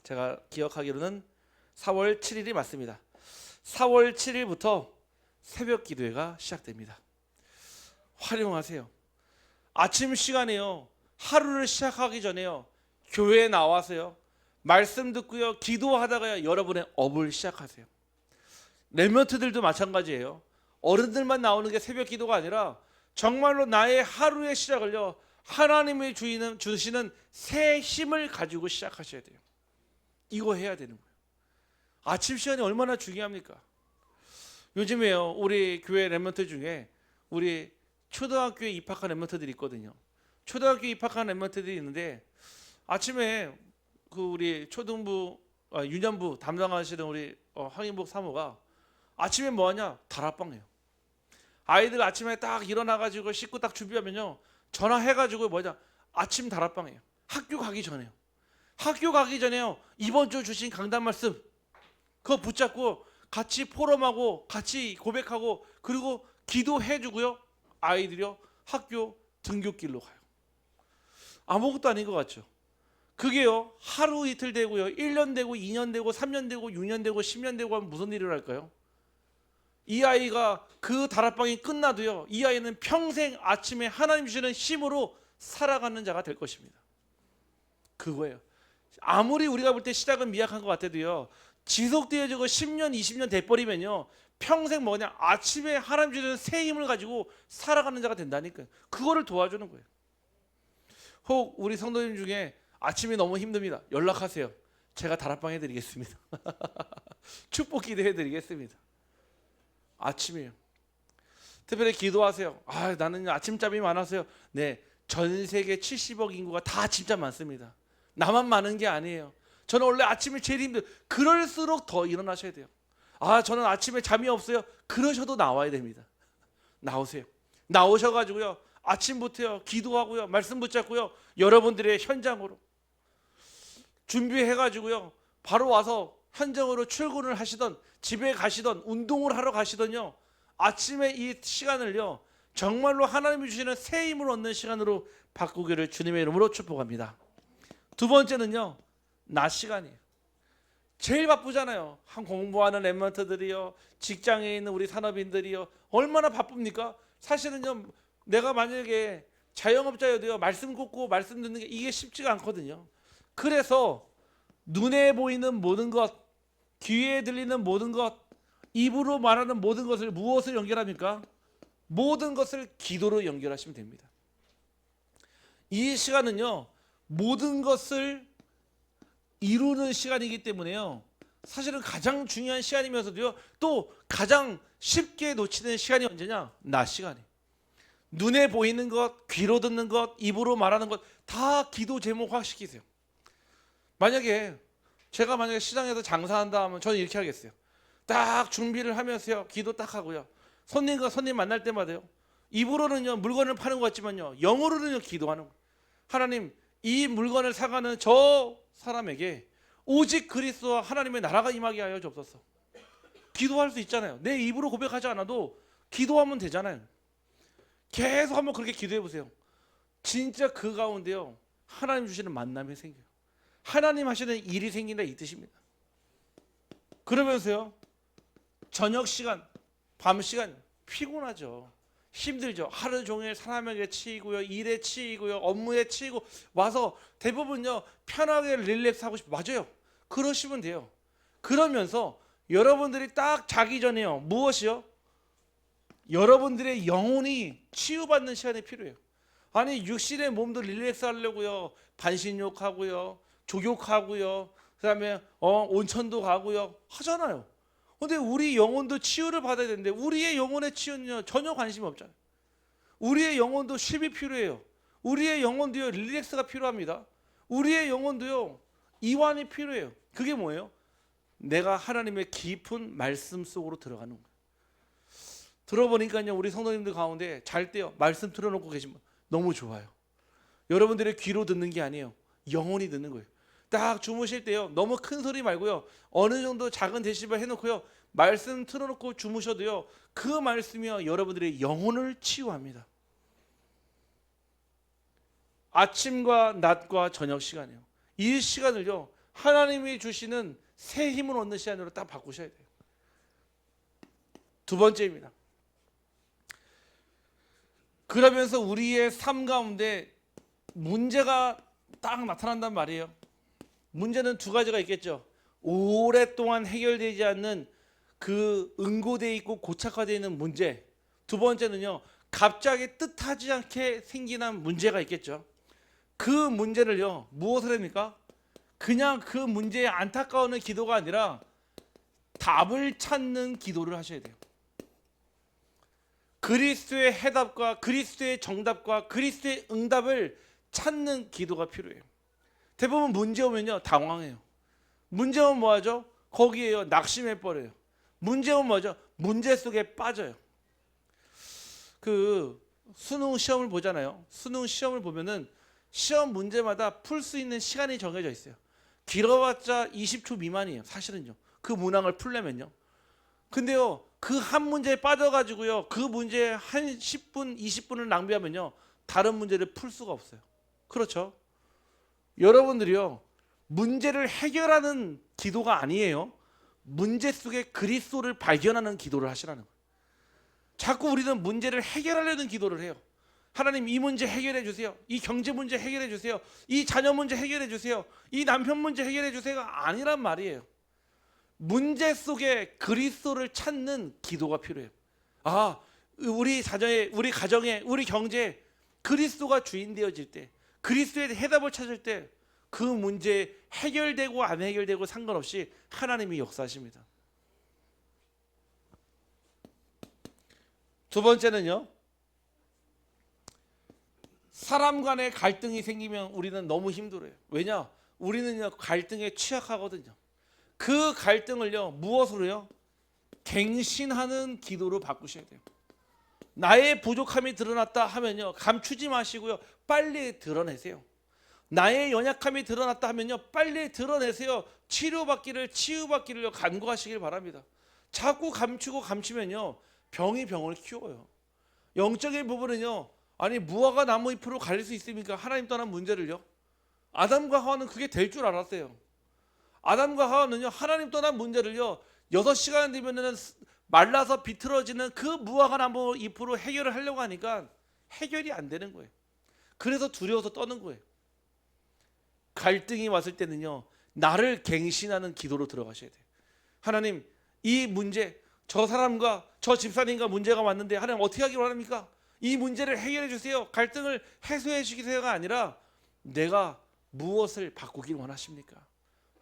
제가 기억하기로는 4월 7일이 맞습니다. 4월 7일부터 새벽 기도회가 시작됩니다. 활용하세요. 아침 시간에요, 하루를 시작하기 전에요, 교회에 나와서요 말씀 듣고요 기도하다가요 여러분의 업을 시작하세요. 렘넌트들도 마찬가지예요. 어른들만 나오는 게 새벽 기도가 아니라 정말로 나의 하루의 시작을요 하나님이 주시는 새 힘을 가지고 시작하셔야 돼요. 이거 해야 되는 거예요. 아침 시간이 얼마나 중요합니까? 요즘에요 우리 교회 렘넌트 중에 우리 초등학교에 입학한 렘넌트들이 있거든요. 초등학교에 입학한 렘넌트들이 있는데 아침에 그 우리 초등부 유년부 담당하시는 우리 황인복 사모가 아침에 뭐하냐? 다락방해요. 아이들 아침에 딱 일어나가지고 씻고 딱 준비하면요 전화해가지고 아침 다락방해요. 학교 가기 전에요. 학교 가기 전에요 이번 주 주신 강단 말씀 그거 붙잡고 같이 포럼하고 같이 고백하고 그리고 기도해주고요, 아이들이요 학교 등굣길로 가요. 아무것도 아닌 것 같죠? 그게요 하루 이틀 되고요 1년 되고 2년 되고 3년 되고 6년 되고 10년 되고 하면 무슨 일을 할까요? 이 아이가 그 다락방이 끝나도요 이 아이는 평생 아침에 하나님 주시는 힘으로 살아가는 자가 될 것입니다. 그거예요. 아무리 우리가 볼 때 시작은 미약한 것 같아도요 지속되어지고 10년, 20년 돼버리면요, 평생 뭐냐, 아침에 하나님 주시는 새 힘을 가지고 살아가는 자가 된다니까요. 그거를 도와주는 거예요. 혹 우리 성도님 중에 아침이 너무 힘듭니다. 연락하세요. 제가 다락방 해드리겠습니다. 축복 기도해드리겠습니다. 아침이에요. 특별히 기도하세요. 나는 아침잠이 많아서요. 네, 전 세계 70억 인구가 다 아침잠 많습니다. 나만 많은 게 아니에요. 저는 원래 아침이 제일 힘들어요. 그럴수록 더 일어나셔야 돼요. 저는 아침에 잠이 없어요. 그러셔도 나와야 됩니다. 나오세요. 나오셔가지고요, 아침부터요, 기도하고요, 말씀 붙잡고요, 여러분들의 현장으로 준비해가지고요, 바로 와서 현장으로 출근을 하시던, 집에 가시던, 운동을 하러 가시던요, 아침에 이 시간을요, 정말로 하나님이 주시는 새 힘을 얻는 시간으로 바꾸기를 주님의 이름으로 축복합니다. 두 번째는요, 낮 시간이에요. 제일 바쁘잖아요. 한 공부하는 랩런트들이요, 직장에 있는 우리 산업인들이요, 얼마나 바쁩니까? 사실은요, 내가 만약에 자영업자여도요, 말씀 굽고 말씀 듣는 게 이게 쉽지가 않거든요. 그래서 눈에 보이는 모든 것, 귀에 들리는 모든 것, 입으로 말하는 모든 것을 무엇을 연결합니까? 모든 것을 기도로 연결하시면 됩니다. 이 시간은요, 모든 것을 이루는 시간이기 때문에요, 사실은 가장 중요한 시간이면서도요, 또 가장 쉽게 놓치는 시간이 언제냐? 낮 시간이에요. 눈에 보이는 것, 귀로 듣는 것, 입으로 말하는 것 다 기도 제목화시키세요. 제가 만약에 시장에서 장사한다 하면 저는 이렇게 하겠어요. 딱 준비를 하면서요, 기도 딱 하고요, 손님과 손님 만날 때마다요, 입으로는요 물건을 파는 것 같지만요, 영어로는요 기도하는 거예요. 하나님, 이 물건을 사가는 저 사람에게 오직 그리스도와 하나님의 나라가 임하게 하여 주옵소서. 기도할 수 있잖아요. 내 입으로 고백하지 않아도 기도하면 되잖아요. 계속 한번 그렇게 기도해 보세요. 진짜 그 가운데요, 하나님 주시는 만남이 생겨요. 하나님 하시는 일이 생긴다, 이 뜻입니다. 그러면서요, 저녁 시간, 밤 시간 피곤하죠. 힘들죠. 하루 종일 사람에게 치이고요, 일에 치이고요, 업무에 치이고 와서 대부분요 편하게 릴렉스 하고 싶어. 맞아요. 그러시면 돼요. 그러면서 여러분들이 딱 자기 전에요, 무엇이요? 여러분들의 영혼이 치유받는 시간이 필요해요. 육신의 몸도 릴렉스 하려고요, 반신욕하고요, 족욕하고요, 그다음에 온천도 가고요 하잖아요. 근데 우리 영혼도 치유를 받아야 되는데 우리의 영혼의 치유는요 전혀 관심이 없잖아요. 우리의 영혼도 쉼이 필요해요. 우리의 영혼도요 릴렉스가 필요합니다. 우리의 영혼도요 이완이 필요해요. 그게 뭐예요? 내가 하나님의 깊은 말씀 속으로 들어가는 거예요. 들어보니까요, 우리 성도님들 가운데 잘 때요 말씀 틀어놓고 계시면 너무 좋아요. 여러분들의 귀로 듣는 게 아니에요, 영혼이 듣는 거예요. 딱 주무실 때요, 너무 큰 소리 말고요, 어느 정도 작은 데시벨 해놓고요, 말씀 틀어놓고 주무셔도요, 그 말씀이요 여러분들의 영혼을 치유합니다. 아침과 낮과 저녁 시간이에요. 이 시간을요 하나님이 주시는 새 힘을 얻는 시간으로 딱 바꾸셔야 돼요. 두 번째입니다. 그러면서 우리의 삶 가운데 문제가 딱 나타난단 말이에요. 문제는 두 가지가 있겠죠. 오랫동안 해결되지 않는 그 응고되어 있고 고착화되어 있는 문제. 두 번째는요, 갑자기 뜻하지 않게 생기는 문제가 있겠죠. 그 문제를요 무엇을 합니까? 그냥 그 문제에 안타까워하는 기도가 아니라 답을 찾는 기도를 하셔야 돼요. 그리스도의 해답과 그리스도의 정답과 그리스도의 응답을 찾는 기도가 필요해요. 대부분 문제 오면요 당황해요. 문제 오면 뭐하죠? 거기에요 낙심해 버려요. 문제 오면 뭐죠? 문제 속에 빠져요. 그 수능 시험을 보잖아요. 수능 시험을 보면은 시험 문제마다 풀 수 있는 시간이 정해져 있어요. 길어봤자 20초 미만이에요. 사실은요. 그 문항을 풀려면요. 근데요, 그 한 문제에 빠져가지고요, 그 문제에 한 10분, 20분을 낭비하면요, 다른 문제를 풀 수가 없어요. 그렇죠? 여러분들이요, 문제를 해결하는 기도가 아니에요. 문제 속에 그리스도를 발견하는 기도를 하시라는 거예요. 자꾸 우리는 문제를 해결하려는 기도를 해요. 하나님, 이 문제 해결해 주세요. 이 경제 문제 해결해 주세요. 이 자녀 문제 해결해 주세요. 이 남편 문제 해결해 주세요가 아니란 말이에요. 문제 속에 그리스도를 찾는 기도가 필요해요. 아, 우리 사정에, 우리 가정에, 우리 경제에 그리스도가 주인 되어질 때, 그리스도의 해답을 찾을 때 그 문제 해결되고 안 해결되고 상관없이 하나님이 역사하십니다. 두 번째는요, 사람 간의 갈등이 생기면 우리는 너무 힘들어요. 왜냐? 우리는요 갈등에 취약하거든요. 그 갈등을요 무엇으로요? 갱신하는 기도로 바꾸셔야 돼요. 나의 부족함이 드러났다 하면요 감추지 마시고요 빨리 드러내세요. 나의 연약함이 드러났다 하면요 빨리 드러내세요. 치유받기를 간구하시길 바랍니다. 자꾸 감추고 감추면요 병이 병을 키워요. 영적인 부분은요, 아니 무화과 나무 잎으로 갈릴 수 있습니까? 하나님 떠난 문제를요. 아담과 하와는 그게 될 줄 알았어요. 아담과 하와는요 하나님 떠난 문제를요 6시간 되면은 말라서 비틀어지는 그 무화과 나무 잎으로 해결을 하려고 하니까 해결이 안 되는 거예요. 그래서 두려워서 떠는 거예요. 갈등이 왔을 때는요 나를 갱신하는 기도로 들어가셔야 돼요. 하나님, 이 문제, 저 사람과 저 집사님과 문제가 왔는데 하나님 어떻게 하기를 원합니까? 이 문제를 해결해 주세요. 갈등을 해소해 주세요가 아니라 내가 무엇을 바꾸길 원하십니까?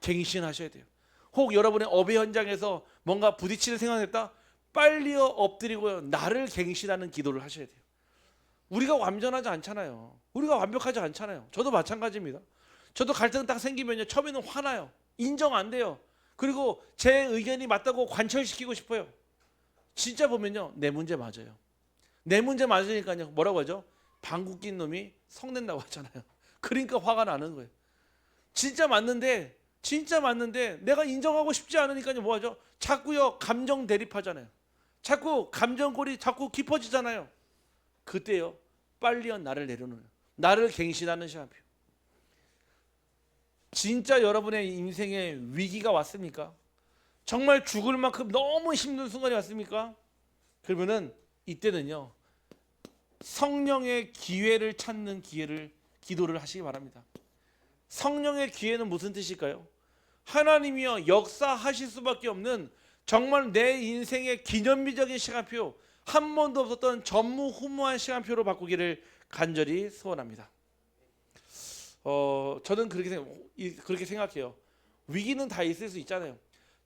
갱신하셔야 돼요. 혹 여러분의 업의 현장에서 뭔가 부딪히는 생각이 했다? 빨리요 엎드리고요 나를 갱신하는 기도를 하셔야 돼요. 우리가 완전하지 않잖아요. 우리가 완벽하지 않잖아요. 저도 마찬가지입니다. 저도 갈등 딱 생기면요 처음에는 화나요. 인정 안 돼요. 그리고 제 의견이 맞다고 관철시키고 싶어요. 진짜 보면요 내 문제 맞아요. 내 문제 맞으니까요 뭐라고 하죠? 방귀 낀 놈이 성낸다고 하잖아요. 그러니까 화가 나는 거예요. 진짜 맞는데 내가 인정하고 싶지 않으니까요 뭐하죠? 자꾸요 감정 대립하잖아요. 자꾸 감정골이 자꾸 깊어지잖아요. 그때요 빨리요 나를 내려놓아요. 나를 갱신하는 시간표. 진짜 여러분의 인생에 위기가 왔습니까? 정말 죽을 만큼 너무 힘든 순간이 왔습니까? 그러면은 이때는요 성령의 기회를 찾는 기도를 하시기 바랍니다. 성령의 기회는 무슨 뜻일까요? 하나님이여 역사하실 수밖에 없는 정말 내 인생의 기념비적인 시간표, 한 번도 없었던 전무후무한 시간표로 바꾸기를 간절히 소원합니다. 저는 그렇게 생각해요. 위기는 다 있을 수 있잖아요.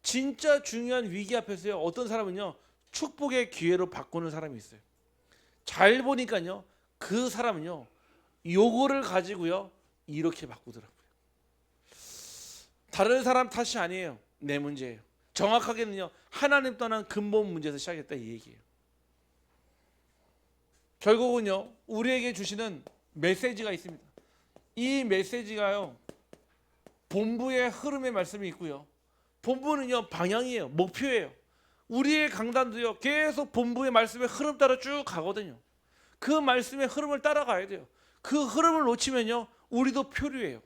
진짜 중요한 위기 앞에서요 어떤 사람은요 축복의 기회로 바꾸는 사람이 있어요. 잘 보니까요 그 사람은요 요거를 가지고요 이렇게 바꾸더라고요. 다른 사람 탓이 아니에요. 내 문제예요. 정확하게는요 하나님 떠난 근본 문제에서 시작했다 이 얘기예요. 결국은요 우리에게 주시는 메시지가 있습니다. 이 메시지가요 본부의 흐름의 말씀이 있고요. 본부는요 방향이에요. 목표예요. 우리의 강단도요 계속 본부의 말씀의 흐름 따라 쭉 가거든요. 그 말씀의 흐름을 따라가야 돼요. 그 흐름을 놓치면요 우리도 표류해요.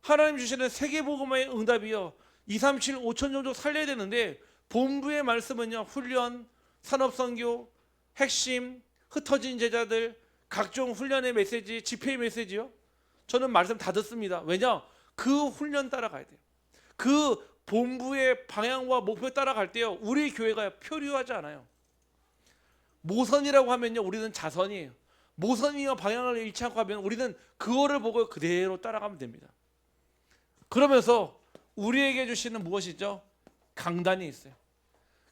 하나님 주시는 세계복음화의 응답이요 2, 3, 7, 5천 정도 살려야 되는데 본부의 말씀은요 훈련, 산업선교, 핵심, 흩어진 제자들, 각종 훈련의 메시지, 집회의 메시지요. 저는 말씀 다 듣습니다. 왜냐? 그 훈련 따라가야 돼요. 그 본부의 방향과 목표 따라갈 때요 우리 교회가 표류하지 않아요. 모선이라고 하면요 우리는 자선이에요. 모선이와 방향을 잃지 않고 하면 우리는 그거를 보고 그대로 따라가면 됩니다. 그러면서 우리에게 주시는 무엇이죠? 강단이 있어요.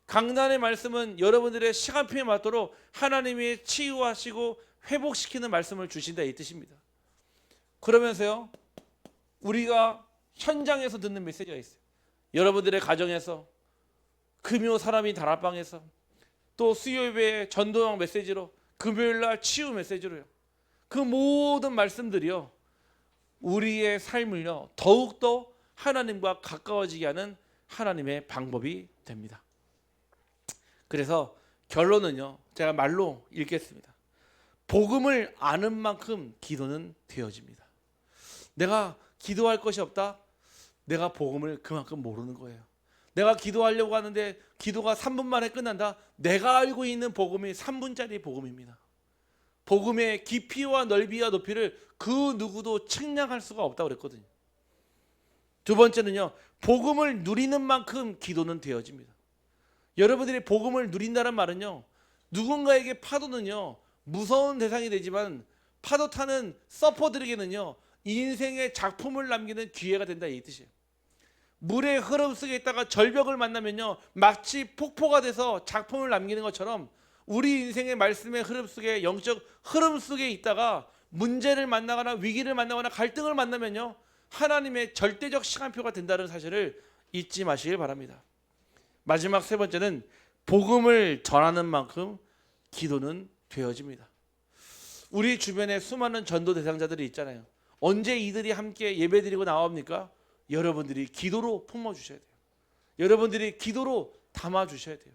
강단의 말씀은 여러분들의 시간표에 맞도록 하나님이 치유하시고 회복시키는 말씀을 주신다 이 뜻입니다. 그러면서요 우리가 현장에서 듣는 메시지가 있어요. 여러분들의 가정에서, 금요 사람이 다락방에서, 또 수요일에 전도형 메시지로, 금요일날 치유 메시지로요. 그 모든 말씀들이요 우리의 삶을요 더욱더 하나님과 가까워지게 하는 하나님의 방법이 됩니다. 그래서 결론은요 제가 말로 읽겠습니다. 복음을 아는 만큼 기도는 되어집니다. 내가 기도할 것이 없다? 내가 복음을 그만큼 모르는 거예요. 내가 기도하려고 하는데 기도가 3분 만에 끝난다? 내가 알고 있는 복음이 3분짜리 복음입니다. 복음의 깊이와 넓이와 높이를 그 누구도 측량할 수가 없다고 그랬거든요. 두 번째는요, 복음을 누리는 만큼 기도는 되어집니다. 여러분들이 복음을 누린다는 말은요, 누군가에게 파도는요 무서운 대상이 되지만 파도 타는 서퍼들에게는요 인생의 작품을 남기는 기회가 된다, 이 뜻이에요. 물의 흐름 속에 있다가 절벽을 만나면요 마치 폭포가 돼서 작품을 남기는 것처럼 우리 인생의 말씀의 흐름 속에, 영적 흐름 속에 있다가 문제를 만나거나 위기를 만나거나 갈등을 만나면요 하나님의 절대적 시간표가 된다는 사실을 잊지 마시길 바랍니다. 마지막 세 번째는 복음을 전하는 만큼 기도는 되어집니다. 우리 주변에 수많은 전도 대상자들이 있잖아요. 언제 이들이 함께 예배드리고 나옵니까? 여러분들이 기도로 품어주셔야 돼요. 여러분들이 기도로 담아주셔야 돼요.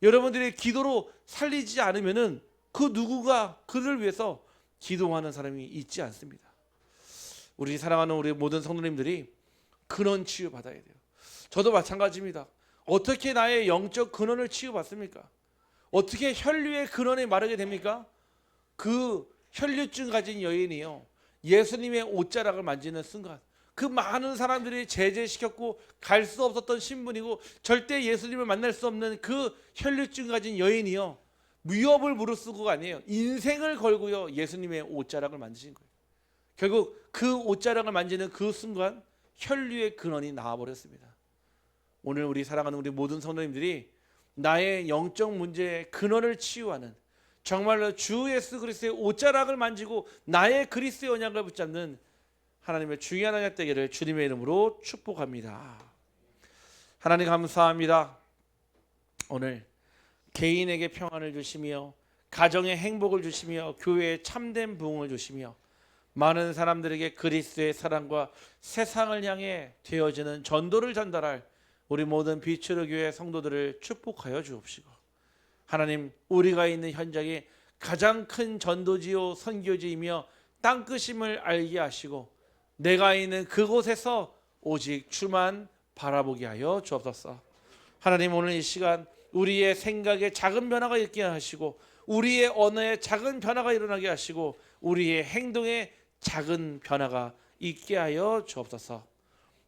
여러분들이 기도로 살리지 않으면은 그 누구가 그를 위해서 기도하는 사람이 있지 않습니다. 우리 사랑하는 우리 모든 성도님들이 근원 치유 받아야 돼요. 저도 마찬가지입니다. 어떻게 나의 영적 근원을 치유받습니까? 어떻게 혈류의 근원에 마르게 됩니까? 그 혈류증 가진 여인이요, 예수님의 옷자락을 만지는 순간 그 많은 사람들이 제재시켰고 갈 수 없었던 신분이고 절대 예수님을 만날 수 없는 그 혈류증 가진 여인이요, 위협을 무릅쓰고가 아니에요. 인생을 걸고요 예수님의 옷자락을 만지신 거예요. 결국 그 옷자락을 만지는 그 순간 혈류의 근원이 나와버렸습니다. 오늘 우리 사랑하는 우리 모든 성도님들이 나의 영적 문제의 근원을 치유하는, 정말로 주 예수 그리스도의 옷자락을 만지고 나의 그리스도의 언약을 붙잡는 하나님의 중요한 언약 되기를 주님의 이름으로 축복합니다. 하나님 감사합니다. 오늘 개인에게 평안을 주시며 가정에 행복을 주시며 교회에 참된 부흥을 주시며 많은 사람들에게 그리스도의 사랑과 세상을 향해 되어지는 전도를 전달할 우리 모든 비추르 교회 성도들을 축복하여 주옵시고, 하나님 우리가 있는 현장이 가장 큰 전도지요 선교지이며 땅끝임을 알게 하시고 내가 있는 그곳에서 오직 주만 바라보게 하여 주옵소서. 하나님 오늘 이 시간 우리의 생각에 작은 변화가 있게 하시고 우리의 언어에 작은 변화가 일어나게 하시고 우리의 행동에 작은 변화가 있게 하여 주옵소서.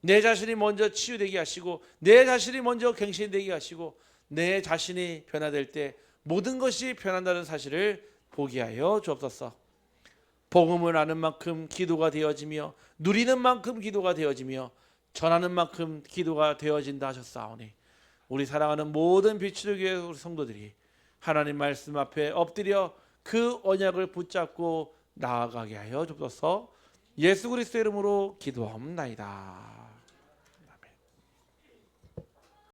내 자신이 먼저 치유되게 하시고 내 자신이 먼저 갱신되게 하시고 내 자신이 변화될 때 모든 것이 변한다는 사실을 보게 하여 주옵소서. 복음을 아는 만큼 기도가 되어지며 누리는 만큼 기도가 되어지며 전하는 만큼 기도가 되어진다 하셨사오니 우리 사랑하는 모든 비추를 교회 우리 성도들이 하나님 말씀 앞에 엎드려 그 언약을 붙잡고 나아가게 하여 주옵소서. 예수 그리스도의 이름으로 기도합니다.